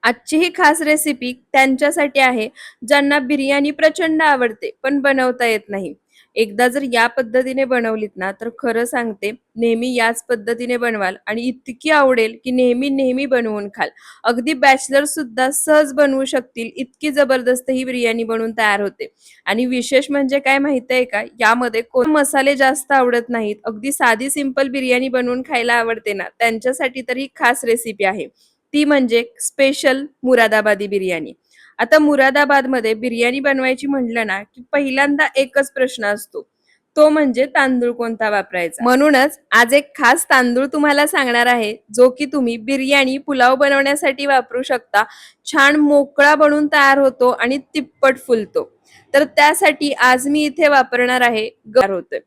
आजची ही खास रेसिपी त्यांच्यासाठी आहे ज्यांना बिर्याणी प्रचंड आवडते पण बनवता येत नाही. एकदा जर या पद्धतीने बनवलीत ना तर खरं सांगते नेहमी याच पद्धतीने बनवाल आणि इतकी आवडेल की नेहमी नेहमी बनवून खाल. अगदी बॅचलर सुद्धा सहज बनवू शकतील इतकी जबरदस्त ही बिर्याणी बनवून तयार होते. आणि विशेष म्हणजे काय माहिती आहे का, यामध्ये कोण मसाले जास्त आवडत नाहीत, अगदी साधी सिंपल बिर्याणी बनवून खायला आवडते ना त्यांच्यासाठी तर ही खास रेसिपी आहे. ती म्हणजे स्पेशल मुरादाबादी बिर्याणी. आता मुरादाबादमध्ये बिर्याणी बनवायची म्हटलं ना, की पहिल्यांदा एकच प्रश्न असतो. तो म्हणजे तांदूळ कोणता वापरायचा. म्हणूनच आज एक खास तांदूळ तुम्हाला सांगणार आहे, जो की तुम्ही बिर्याणी, पुलाव बनवण्यासाठी वापरू शकता. छान मोकळा बनून तयार होतो आणि तिप्पट फुलतो. तर त्यासाठी आज मी इथे वापरणार आहे होतोय.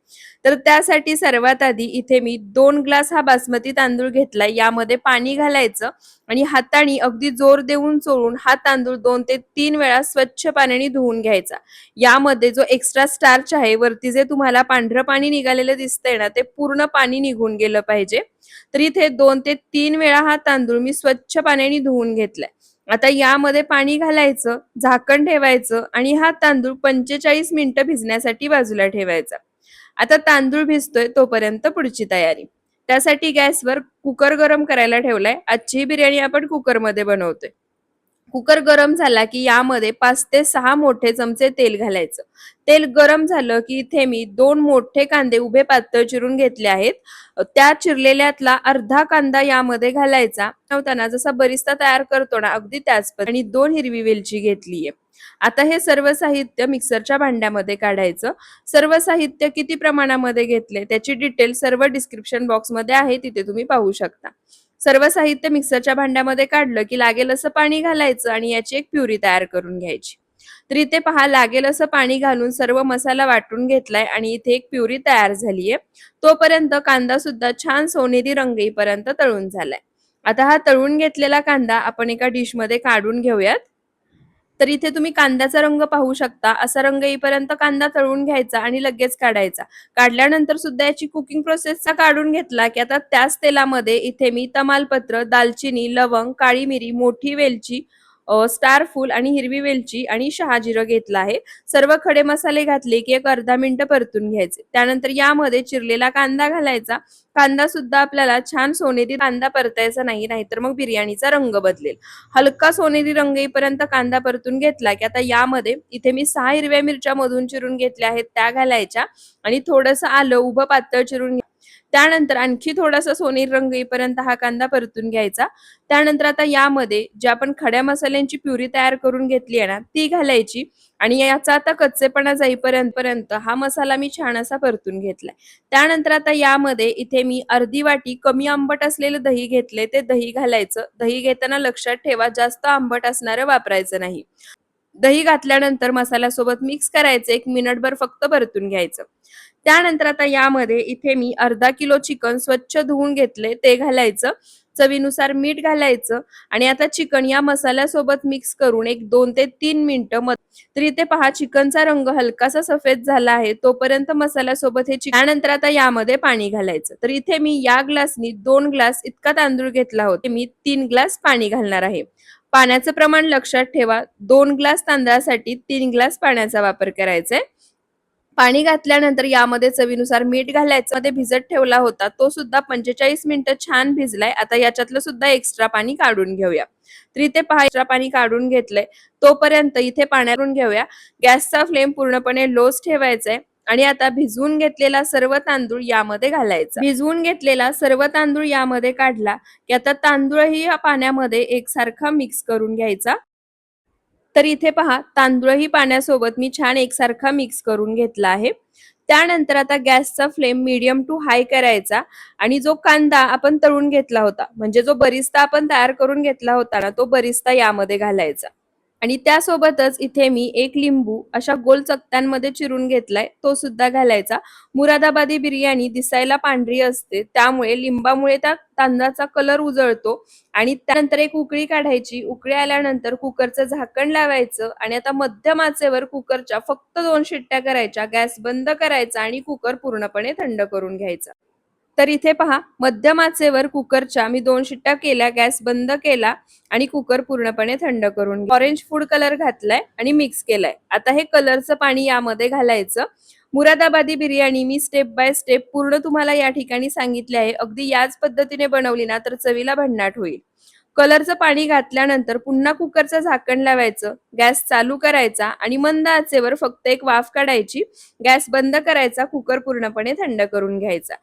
तर त्यासाठी सर्वात आधी इथे मी 2 ग्लास हा बासमती तांदूळ घेतलाय. यामध्ये पाणी घालायचं आणि हाताने अगदी जोर देऊन चोळून हा तांदूळ 2 ते 3 वेळा स्वच्छ पाण्याने धुवून घ्यायचा. यामध्ये जो एक्स्ट्रा स्टार्च आहे, वरती जे तुम्हाला पांढरं पाणी निघालेलं दिसतंय ना, ते पूर्ण पाणी निघून गेलं पाहिजे. तर इथे 2 ते 3 वेळा हा तांदूळ मी स्वच्छ पाण्याने धुवून घेतलाय. आता यामध्ये पाणी घालायचं, झाकण ठेवायचं आणि हा तांदूळ 45 मिनिटं भिजण्यासाठी बाजूला ठेवायचा. आता तांदूळ भिजतोय तोपर्यंत पुढची तयारी. त्यासाठी गॅसवर कुकर गरम करायला ठेवलाय. आजची ही बिर्याणी आपण कुकरमध्ये बनवतोय. कुकर गरम झाला की यामध्ये 5 ते 6 मोठे चमचे तेल घालायचं. तेल गरम झालं की इथे मी 2 मोठे कांदे उभे पातळ चिरून घेतले आहेत. त्या चिरलेल्यातला अर्धा कांदा यामध्ये घालायचा. बनवताना जसा बरिस्ता तयार करतो ना अगदी त्याच आणि 2 हिरवी वेलची घेतलीये. आता हे सर्व साहित्य मिक्सरच्या भांड्यामध्ये काढायचं. सर्व साहित्य किती प्रमाणामध्ये घेतले त्याची डिटेल सर्व डिस्क्रिप्शन बॉक्समध्ये आहे, तिथे तुम्ही पाहू शकता. सर्व साहित्य मिक्सरच्या भांड्यामध्ये काढलं की लागेल असं पाणी घालायचं आणि याची एक प्युरी तयार करून घ्यायची. तर इथे पहा लागेल असं पाणी घालून सर्व मसाला वाटून घेतलाय आणि इथे एक प्युरी तयार झालीये. तोपर्यंत कांदा सुद्धा छान सोनेरी रंग येईपर्यंत तळून झालाय. आता हा तळून घेतलेला कांदा आपण एका डिशमध्ये काढून घेऊयात. तर इथे तुम्ही कांद्याचा रंग पाहू शकता. असा रंग येईपर्यंत कांदा तळून घ्यायचा आणि लगेच काढायचा. काढल्यानंतर सुद्धा याची कुकिंग प्रोसेसचा काढून घेतला की आता त्याच तेलामध्ये इथे मी तमालपत्र, दालचिनी, लवंग, काळी मिरी, मोठी वेलची, स्टार फूल आणि हिरवी वेलची आणि शहाजिरं घेतलं आहे. सर्व खडे मसाले घातले की एक अर्धा मिनिट परतून घ्यायचे. त्यानंतर यामध्ये चिरलेला कांदा घालायचा. कांदा सुद्धा आपल्याला छान सोनेरी कांदा परतायचा नाही, नाहीतर मग बिर्याणीचा रंग बदलेल. हलका सोनेरी रंग येईपर्यंत कांदा परतून घेतला की आता यामध्ये इथे मी 6 हिरव्या मिरच्या मधून चिरून घेतल्या आहेत त्या घालायच्या आणि थोडंसं आलं उभं पातळ चिरून त्यानंतर आणखी थोडासा सोनेरी रंग येईपर्यंत हा कांदा परतून घ्यायचा. त्यानंतर आता यामध्ये जी आपण खड्या मसाल्यांची प्युरी तयार करून घेतली आहे ना ती घालायची आणि याचा आता कच्चेपणा जाईपर्यंत हा मसाला मी छान असा परतून घेतलाय. त्यानंतर आता यामध्ये इथे मी अर्धी वाटी कमी आंबट असलेलं दही घेतले, ते दही घालायचं. दही घेताना लक्षात ठेवा जास्त आंबट असणारं वापरायचं नाही. दही घातल्यानंतर मसाल्यासोबत मिक्स करायचं, 1 मिनिटभर फक्त परतून घ्यायचं. त्यानंतर आता यामध्ये इथे मी अर्धा किलो चिकन स्वच्छ धुवून घेतले, ते घालायचं. चवीनुसार मीठ घालायचं आणि आता चिकन या मसाल्यासोबत मिक्स करून एक 2 ते 3 मिनिटं तर इथे पहा चिकनचा रंग हलकासा सफेद झाला आहे. तोपर्यंत मसाल्यासोबत हे त्यानंतर आता यामध्ये पाणी घालायचं. तर इथे मी या ग्लासनी 2 ग्लास इतका तांदूळ घेतला होता. मी 3 ग्लास पाणी घालणार आहे. पाण्याचं प्रमाण लक्षात ठेवा. 2 ग्लास तांदळासाठी 3 ग्लास पाण्याचा वापर करायचा आहे. पाणी घातल्यानंतर यामध्ये चवीनुसार मीठ घालायचं. मध्ये भिजत ठेवला होता तो सुद्धा 45 मिनिटं छान भिजलाय. आता याच्यातलं सुद्धा एक्स्ट्रा पाणी काढून घेऊया. तर इथे पहा एक्स्ट्रा पाणी काढून घेतलंय. तोपर्यंत इथे पाण्यावरून घेऊया. गॅसचा फ्लेम पूर्णपणे लोच ठेवायचा आहे आणि आता भिजवून घेतलेला सर्व तांदूळ यामध्ये घालायचा. भिजवून घेतलेला सर्व तांदूळ यामध्ये काढला की आता तांदूळही या पाण्यामध्ये एकसारखा मिक्स करून घ्यायचा. तर इथे पहा तांदूळही पाण्यासोबत मी छान एकसारखा मिक्स करून घेतला आहे. त्यानंतर आता गॅसचा फ्लेम मीडियम टू हाय करायचा आणि जो कांदा आपण तळून घेतला होता म्हणजे जो बरिस्ता आपण तयार करून घेतला होता ना तो बरिस्ता यामध्ये घालायचा. आणि त्यासोबतच इथे मी 1 लिंबू अशा गोल चकत्यांमध्ये चिरून घेतलाय, तो सुद्धा घालायचा. मुरादाबादी बिर्याणी दिसायला पांढरी असते, त्यामुळे लिंबामुळे त्या तांदळाचा कलर उजळतो आणि त्यानंतर एक उकळी काढायची. उकळी आल्यानंतर कुकरचं झाकण लावायचं आणि आता मध्यम आचेवर कुकरच्या फक्त 2 शिट्ट्या करायच्या. गॅस बंद करायचा आणि कुकर पूर्णपणे थंड करून घ्यायचा. तर इथे पहा, मध्यम आचेवर कुकरच्या मी 2 शिट्ट्या केल्या, गॅस बंद केला आणि कुकर पूर्णपणे थंड करून ऑरेंज फूड कलर घातलाय आणि मिक्स केलाय. आता हे कलरचं पाणी यामध्ये घालायचं. मुरादाबादी बिर्याणी मी स्टेप बाय स्टेप पूर्ण तुम्हाला या ठिकाणी सांगितले आहे. अगदी याच पद्धतीने बनवली ना तर चवीला भन्नाट होईल. कलरचं पाणी घातल्यानंतर पुन्हा कुकरचं झाकण लावायचं, गॅस चालू करायचा आणि मंद आचेवर फक्त एक वाफ काढायची. गॅस बंद करायचा, कुकर पूर्णपणे थंड करून घ्यायचा.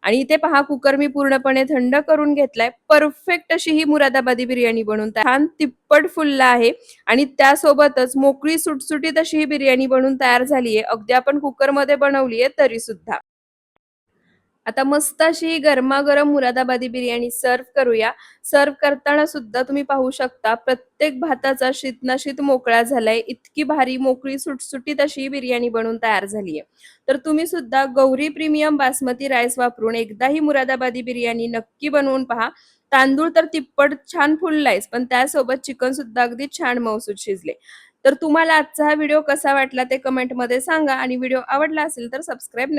आणि इथे पहा, कुकर मी पूर्णपणे थंड करून घेतलाय. परफेक्ट अशी ही मुरादाबादी बिर्याणी बनवून छान तिप्पट फुलला आहे आणि त्यासोबतच मोकळी सुटसुटीत अशी ही बिर्याणी बनवून तयार झालीये. अगदी आपण कुकरमध्ये बनवलीये तरी सुद्धा. आता मस्त अशी गरमागरम मुरादाबादी बिर्याणी सर्व्ह करूया. सर्व्ह करताना सुद्धा तुम्ही पाहू शकता प्रत्येक भाताचा शीतनाशीत मोकळा झालाय. इतकी भारी मोकळी सुटसुटीत अशी ही बिर्याणी बनवून तयार झालीये. तर तुम्ही सुद्धा गौरी प्रीमियम बासमती राईस वापरून एकदा ही मुरादाबादी बिर्याणी नक्की बनवून पहा. तांदूळ तर तिप्पट छान फुललायच, पण त्यासोबत चिकन सुद्धा अगदी छान मऊसूत शिजले. तर तुम्हाला आजचा हा व्हिडिओ कसा वाटला ते कमेंटमध्ये सांगा आणि व्हिडिओ आवडला असेल तर सबस्क्राईब